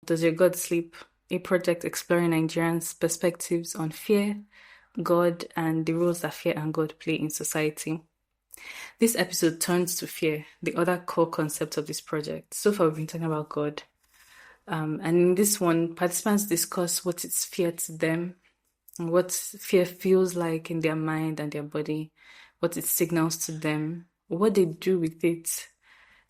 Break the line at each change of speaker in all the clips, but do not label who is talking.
Does Your God Sleep? A project exploring Nigerians' perspectives on fear, God, and the roles that fear and God play in society. This episode turns to fear, the other core concept of this project. So far, we've been talking about God. And in this one, participants discuss what is fear to them, what fear feels like in their mind and their body, what it signals to them, what they do with it.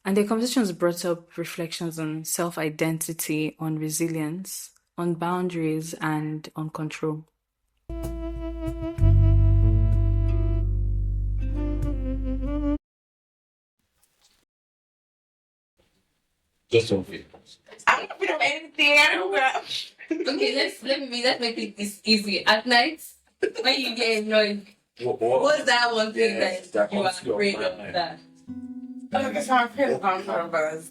And the conversations brought up reflections on self-identity, on resilience, on boundaries, and on control.
Just okay.
I'm not gonna do anything. I don't grab.
Okay, let's make it this easy. At night, when you get annoyed, what's that one thing that you are afraid of? That
Okay, so I'm afraid of numbers.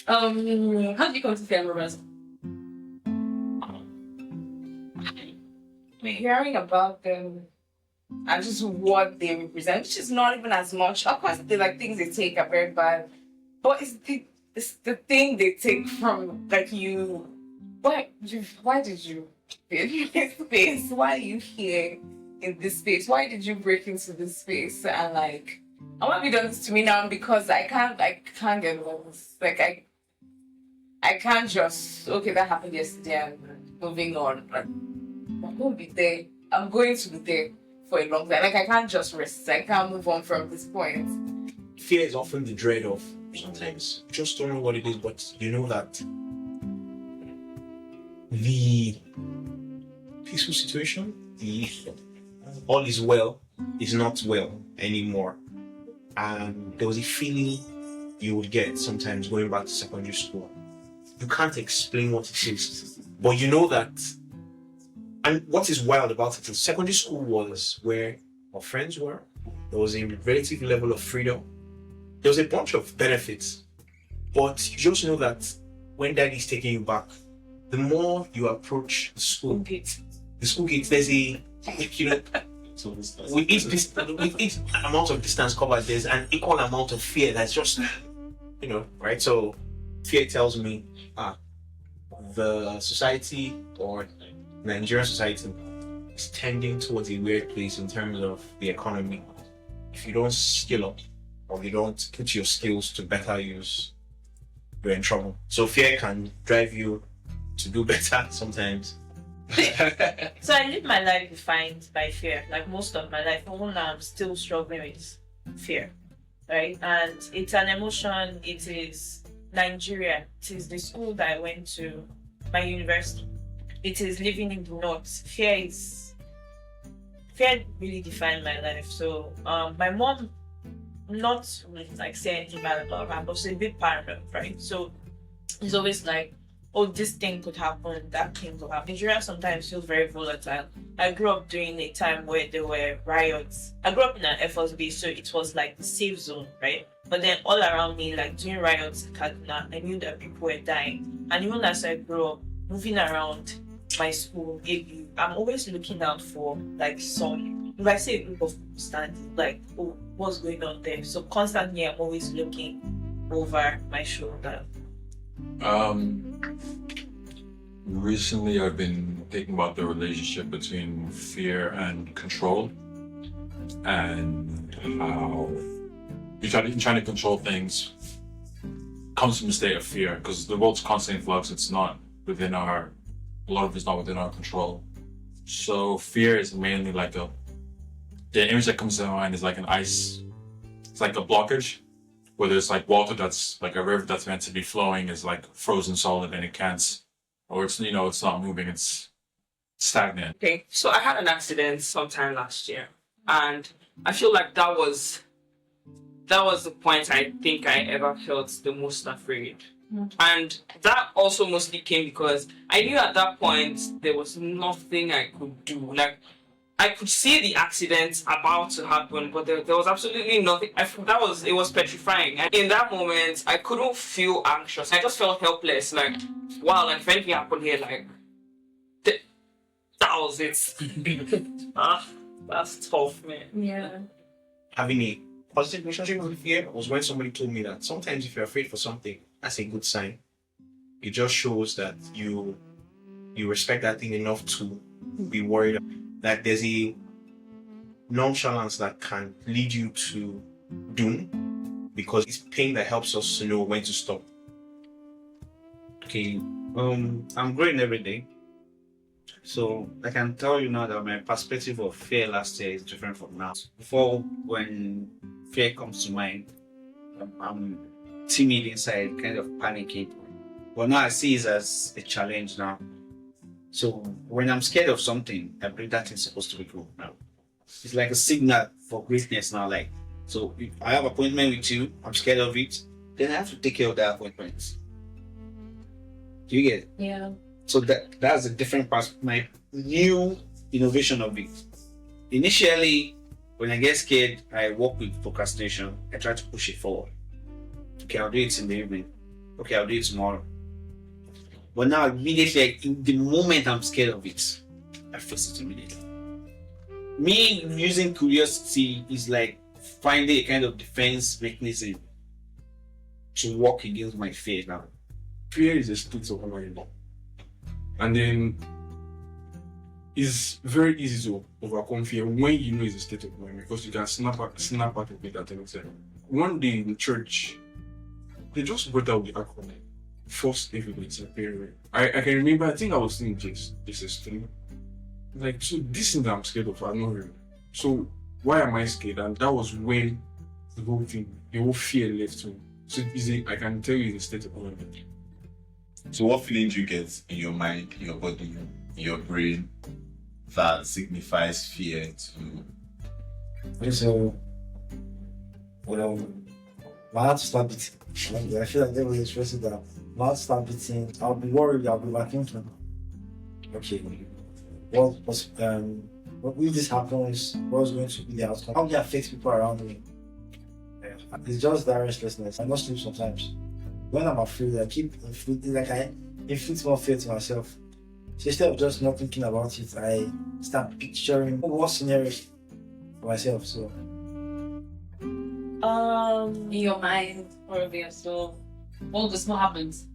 how do you come to fear robbers?
Hearing about them and just what they represent, which is not even as much. Of course, the things they take are very bad, but it's the thing they take from you. Why did you in this space? Why are you here in this space? Why did you break into this space? And I want to be done this to me now because I can't get over this. I can't just that happened yesterday and moving on. I'm going to be there. I'm going to be there for a long time. I can't just rest. I can't move on from this point.
Fear is often the dread of sometimes. You just don't know what it is, but you know that the peaceful situation, the all is well, is not well anymore. And there was a feeling you would get sometimes going back to secondary school. You can't explain what it is, but you know that. And what is wild about it is secondary school was where our friends were. There was a relative level of freedom. There was a bunch of benefits, but you just know that when daddy's taking you back, the more you approach the school gate, there's a, with each amount of distance covered, there's an equal amount of fear that's just, right? So fear tells me, the society or Nigerian society is tending towards a weird place in terms of the economy. If you don't skill up or you don't put your skills to better use, you're in trouble. So fear can drive you to do better sometimes.
So I live my life defined by fear, most of my life. Even now I'm still struggling with fear, right? And it's an emotion. It is Nigeria. It is the school that I went to, my university. It is living in the north. Fear really defined my life. So my mom, not say anything bad about her, but she's a bit paranoid, right? So it's always this thing could happen, that thing could happen. Nigeria sometimes feels very volatile. I grew up during a time where there were riots. I grew up in an Air Force base, so it was the safe zone, right? But then all around me, during riots in Kaduna, I knew that people were dying. And even as I grew up, moving around my school, I'm always looking out for some, if I say a group of people standing, what's going on there? So constantly I'm always looking over my shoulder.
Recently I've been thinking about the relationship between fear and control, and how you're trying to control things comes from a state of fear, because the world's constantly in flux. It's not within a lot of it's not within our control. So fear is mainly the image that comes to my mind is an ice. It's like a blockage, where there's water that's a river that's meant to be flowing is frozen solid and it can't, or it's it's not moving, it's stagnant.
Okay, so I had an accident sometime last year, and I feel like that was the point I think I ever felt the most afraid. And that also mostly came because I knew at that point there was nothing I could do. I could see the accident about to happen, but there was absolutely nothing. It was petrifying. And in that moment, I couldn't feel anxious. I just felt helpless. Wow, if anything happened here, that was it. That's tough, man.
Yeah.
Having a positive relationship with fear was when somebody told me that sometimes if you're afraid for something, that's a good sign. It just shows that you respect that thing enough to be worried that there's a nonchalance that can lead you to doom, because it's pain that helps us to know when to stop.
Okay, I'm growing every day. So I can tell you now that my perspective of fear last year is different from now. Before, when fear comes to mind, I'm timid inside, kind of panicking. But now I see it as a challenge now. So when I'm scared of something, I believe that thing's supposed to be cool now. It's like a signal for greatness now. Like, so if I have an appointment with you, I'm scared of it, then I have to take care of that appointment. Do you get it?
Yeah.
So that's a different part, my new innovation of it. Initially, when I get scared, I work with procrastination. I try to push it forward. Okay, I'll do it in the evening. Okay, I'll do it tomorrow. But now immediately, like, in the moment I'm scared of it, I face it immediately. Me using curiosity is like finding a kind of defense mechanism to work against my fear now.
Fear is a state of mind. And then it's very easy to overcome fear when you know it's a state of mind, because you can snap out of it at any time. One day in church, they just brought out the acronym First Evidence Appearing. I can remember, I think I was in Jesus 3. Like, so this thing that I'm scared of, I'm not real. So why am I scared? And that was when the whole fear left me. So I can tell you the state of mind.
So what feeling do you get in your mind, in your body, in your brain that signifies fear to?
Okay, so my heart start beating. I feel like they will express it that my heart start beating. I'll be worried. I'll be overthinking. Okay, what if this happens? What's going to be the outcome? How will it affect people around me? Yeah. It's just that restlessness. I don't sleep sometimes. When I'm afraid, I keep inflicting, like I inflict more fear to myself. So instead of just not thinking about it, I start picturing worst scenarios for myself. So
In your mind, probably. So all this what happens?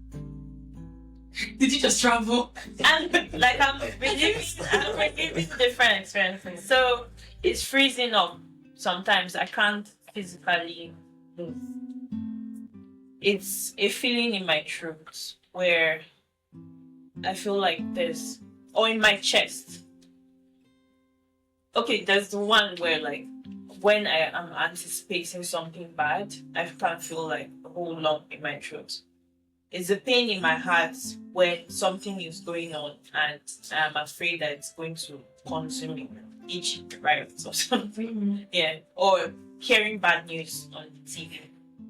Did you just travel?
And like I'm reliving different experiences. So it's freezing up. Sometimes I can't physically move. It's a feeling in my throat where I feel like there's, or in my chest. Okay, there's the one where like when I am anticipating something bad, I can feel like a whole lump in my throat. It's a pain in my heart when something is going on and I'm afraid that it's going to consume me, each riots or something. Yeah, or hearing bad news on TV.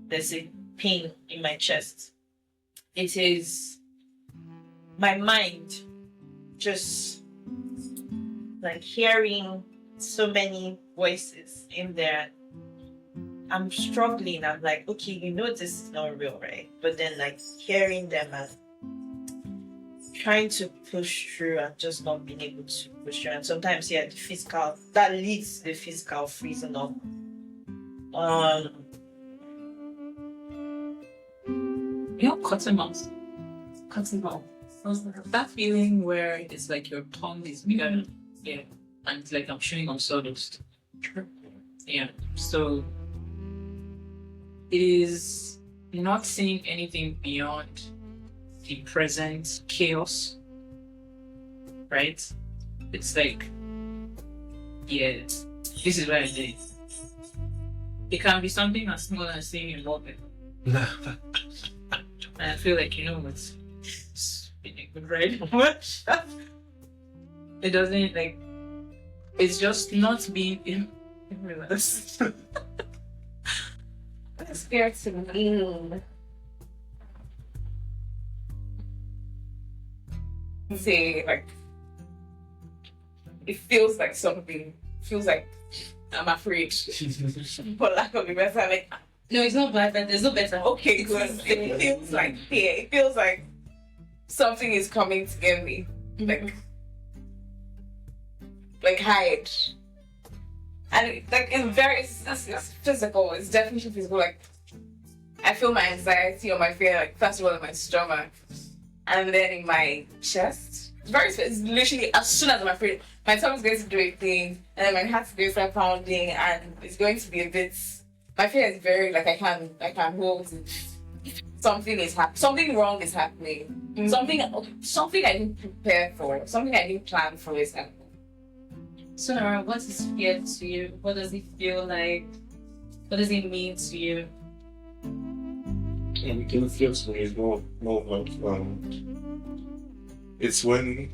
There's a pain in my chest. It is my mind just like hearing so many voices in there. I'm struggling. I'm like, okay, you know this is not real, right? But then like hearing them and trying to push through and just not being able to push through. And sometimes, yeah, the physical, that leads to the physical freezing up.
You know, cotton mouth. That feeling where it's like your tongue is bigger, yeah, and it's like I'm chewing on sawdust. Yeah, so it is not seeing anything beyond the present chaos, right? It's like, yeah, this is where I live. It can be something as small as seeing your mobile. And I feel like, you know, it's been a good ride. It doesn't, like, it's just not being in relaxed.
It's scared to me.
Say like it feels like something. Feels like I'm afraid. For lack of a better, like
No, it's not bad, but there's no better.
okay, good. It feels like fear. It feels like something is coming to get me. Like hide. And like it's physical. It's definitely physical. Like I feel my anxiety or my fear, like first of all in my stomach. and then in my chest. It's literally as soon as I'm afraid, my tongue's going to do a thing, and then my heart's going to start pounding, and it's going to be a bit. My fear is very like I can hold it. Something wrong is happening. Something I didn't prepare for. Something I didn't plan for is happening.
So Nara, what is fear to you? What does it feel like? What does it mean to you?
It can feel to me is more like it's when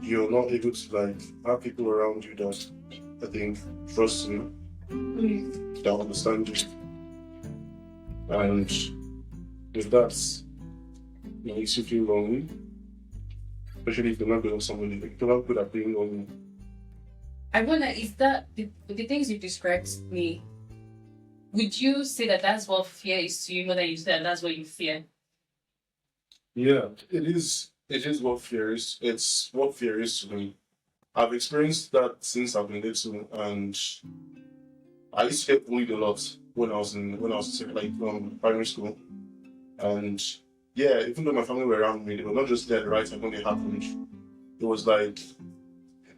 you're not able to like have people around you that I think trust you, that understand you, and if that makes you feel lonely, especially if you're not good at somebody, like you're not good at being lonely.
I wonder, is that the things you described to me? Would you say that that's what fear is to you, more than you say that that's what you fear?
Yeah, it is. It is what fear is. It's what fear is to me. I've experienced that since I've been little, and I used to get bullied a lot when I was primary school. And yeah, even though my family were around me, they were not just there at the right time when they happened. It was like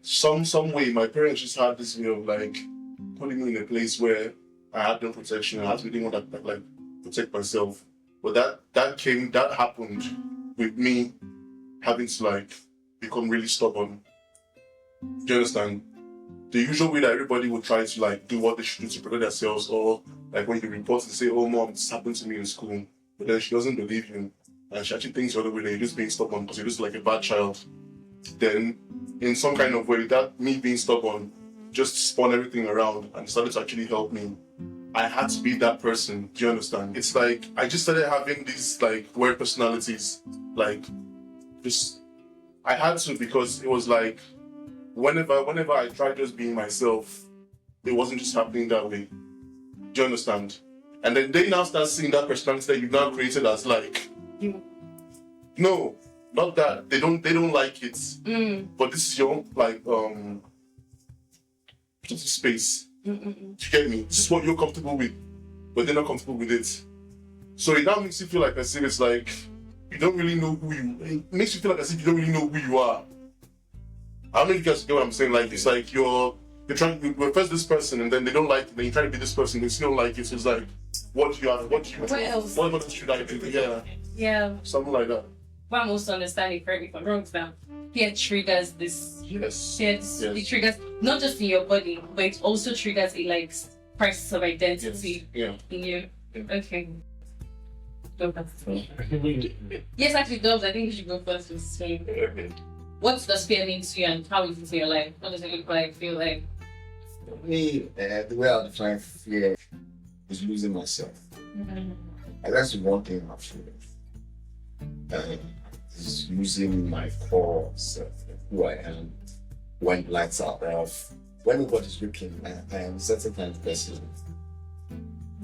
some way my parents just had this way of like putting me in a place where I had no protection. I had to be the one that like protect myself. But that happened with me having to like become really stubborn. Do you understand? The usual way that everybody would try to like do what they should do to protect themselves, or like when you report and say, "Oh mom, this happened to me in school," but then she doesn't believe you, and she actually thinks the other way that you're just being stubborn because you're just like a bad child. Then, in some kind of way, that me being stubborn just spun everything around and started to actually help me. I had to be that person. Do you understand? It's like I just started having these like weird personalities. Like, just I had to, because it was like whenever I tried just being myself, it wasn't just happening that way. Do you understand? And then they now start seeing that personality that you've now created as like, no, not that. They don't like it. But this is your own, like space. You get me? This is what you're comfortable with, but they're not comfortable with it. So it now makes you feel like as if it's like you don't really know who you. It makes you feel like as if you don't really know who you are. I don't know if you guys get what I'm saying. Like it's like you're trying to first this person, and then they don't like it. Then you try to be this person, they still don't like it. So it's like, what else? What else should I do? Yeah, something like that.
What I'm also understanding, correct me if I'm wrong, now, fear triggers this.
Yes.
It triggers not just in your body, but it also triggers a like crisis of identity in you.
Yeah.
Okay. Yes, actually, Dobbs, I think you should go first with Spain. What does fear mean to you, and how is it to your life? What does it look like, feel like?
For me, the way I define fear is losing myself. And that's one thing I'm afraid of. Is losing my core self, who I am, when lights are off, when nobody's looking. I am a certain kind of person.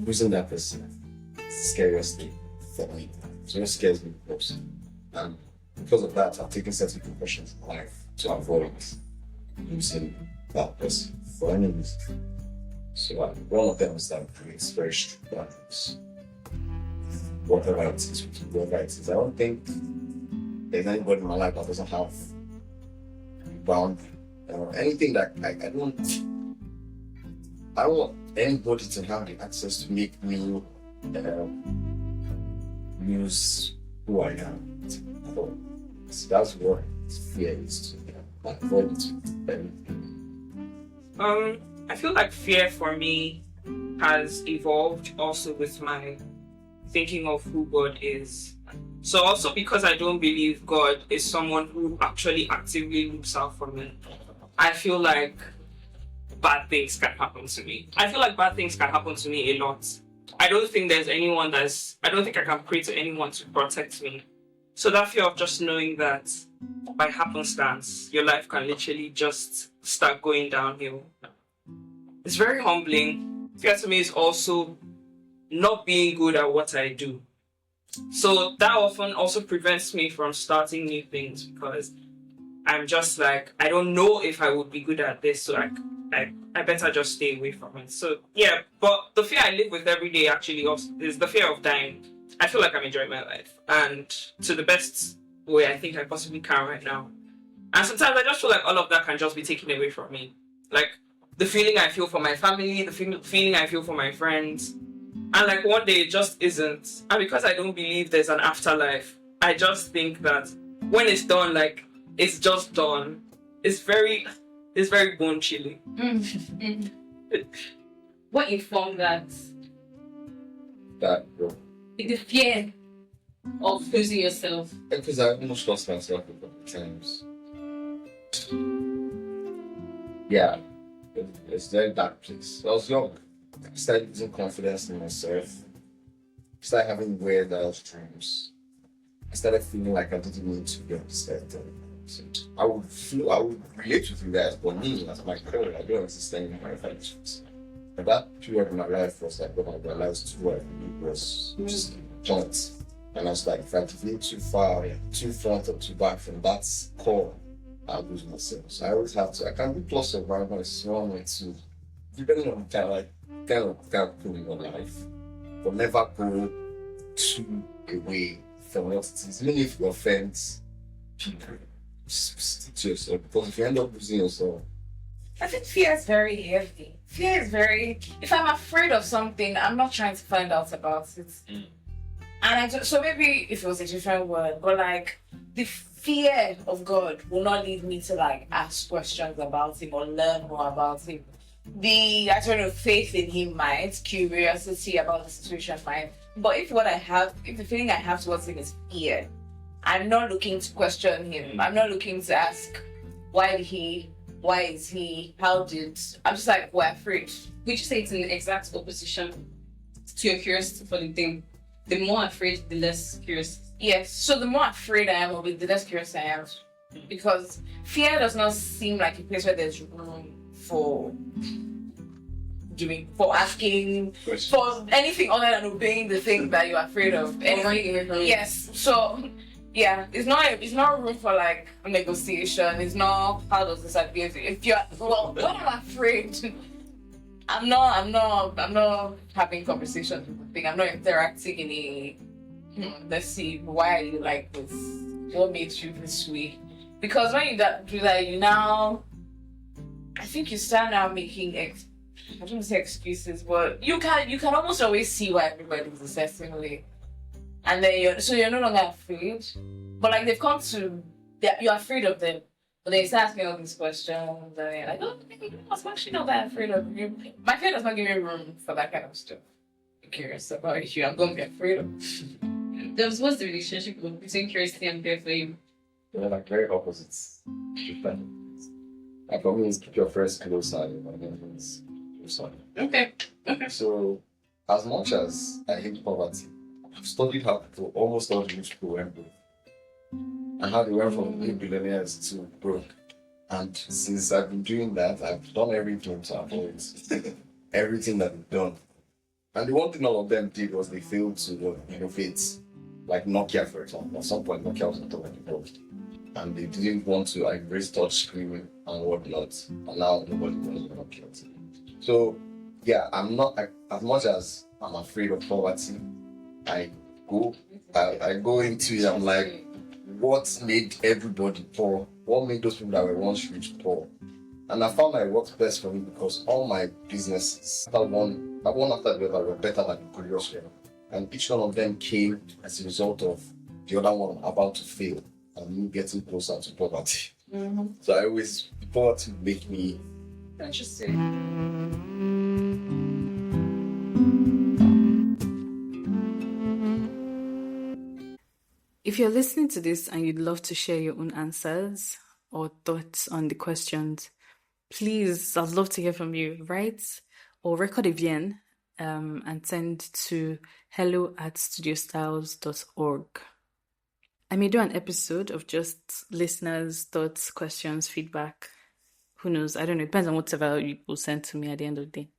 Losing that person is the scariest thing for me. So it scares me most. And because of that, I've taken certain precautions in life to avoid losing that person for any reason. So one of them is that creates very strict boundaries. Whatever it is, I don't think there's anybody in my life that doesn't have boundary. Anything that I don't want anybody to have the access to make me use who I am. So that's what fear is to me. Avoid it.
I feel like fear for me has evolved also with my thinking of who God is. So also because I don't believe God is someone who actually actively looks out for me, I feel like bad things can happen to me. I feel like bad things can happen to me a lot. I don't think there's anyone I don't think I can pray to anyone to protect me. So that fear of just knowing that by happenstance, your life can literally just start going downhill. It's very humbling. Fear to me is also not being good at what I do. So that often also prevents me from starting new things because I'm just like, I don't know if I would be good at this, so I better just stay away from it. So yeah, but the fear I live with every day actually is the fear of dying.
I feel like I'm enjoying my life, and to the best way I think I possibly can right now. And sometimes I just feel like all of that can just be taken away from me. Like the feeling I feel for my family, the feeling I feel for my friends. And like one day it just isn't. And because I don't believe there's an afterlife, I just think that when it's done, like it's just done. It's very bone chilling.
What informed that?
That, bro.
The fear of losing yourself.
Because I almost lost myself a couple of times. Yeah, it's a very dark place. I was young. I started losing confidence in myself. I started having weird dreams. I started feeling like I didn't need to be upset. I would relate with you guys, but me, as my career, I don't understand in my friendships. And that period in my life was like when I realized what it was just joints. And I was like, if I deviate too far, too front or too back from that core, I'll lose myself. So I always have to, I can be plus or minus one or two, depending on kind of put in your life. But never go too away from what it is. Even if you offend people, stick to yourself. Because if you end up losing yourself,
I think fear is very heavy. Fear is very. If I'm afraid of something, I'm not trying to find out about it. And so maybe if it was a different word, but like the fear of God will not lead me to like ask questions about Him or learn more about Him. The faith in Him might, curiosity about the situation might. But if the feeling I have towards Him is fear, I'm not looking to question Him. I'm not looking to ask why is He, I'm just like, we're afraid.
Would you say it's in the exact opposition to your curiosity for the thing? The more afraid, the less curious.
Yes, so the more afraid I am of it, the less curious I am. Because fear does not seem like a place where there's room for asking, for anything other than obeying the thing that you're afraid of. Yes, so yeah, it's not room for like a negotiation. It's not how does this appear to you? If you're when I'm afraid, I'm not having conversations with the thing. I'm not interacting in a let's see, why are you like this? What made you this way? Because when you do that, you now I think you start now making I don't want to say excuses, but you can almost always see why everybody's the same way. And then you're no longer afraid. But like they've come to you're afraid of them. But they start asking all these questions and you're like, oh, I'm actually not that afraid of you. My fear does not give me room for that kind of stuff. I'm curious about you. I'm gonna be afraid of.
What's the relationship between curiosity and fear for you?
they're like very opposites. Like for me, it's keep your friends closer, and then it's closer.
Okay.
So, as much as I hate poverty, I've studied how people, almost all the rich people went broke. And how they went from being billionaires to broke. And since I've been doing that, I've done everything to avoid everything that they've done. And the one thing all of them did was they failed to innovate. Like Nokia, for example. At some point, Nokia was not already broke. And they didn't want to embrace touch screen and whatnot. And now nobody knows Nokia. So, yeah, I'm not, as much as I'm afraid of poverty, I go into it, I'm like, what made everybody poor? What made those people that were once rich poor? And I found that it works best for me because all my businesses, one after the other, were better than the previous one. And each one of them came as a result of the other one about to fail and me getting closer to poverty.
Mm-hmm.
So I always, poverty make me
interesting.
If you're listening to this and you'd love to share your own answers or thoughts on the questions, please, I'd love to hear from you. Write or record a VN and send to hello@studiostyles.org. I may do an episode of just listeners' thoughts, questions, feedback. Who knows? I don't know. It depends on whatever you will send to me at the end of the day.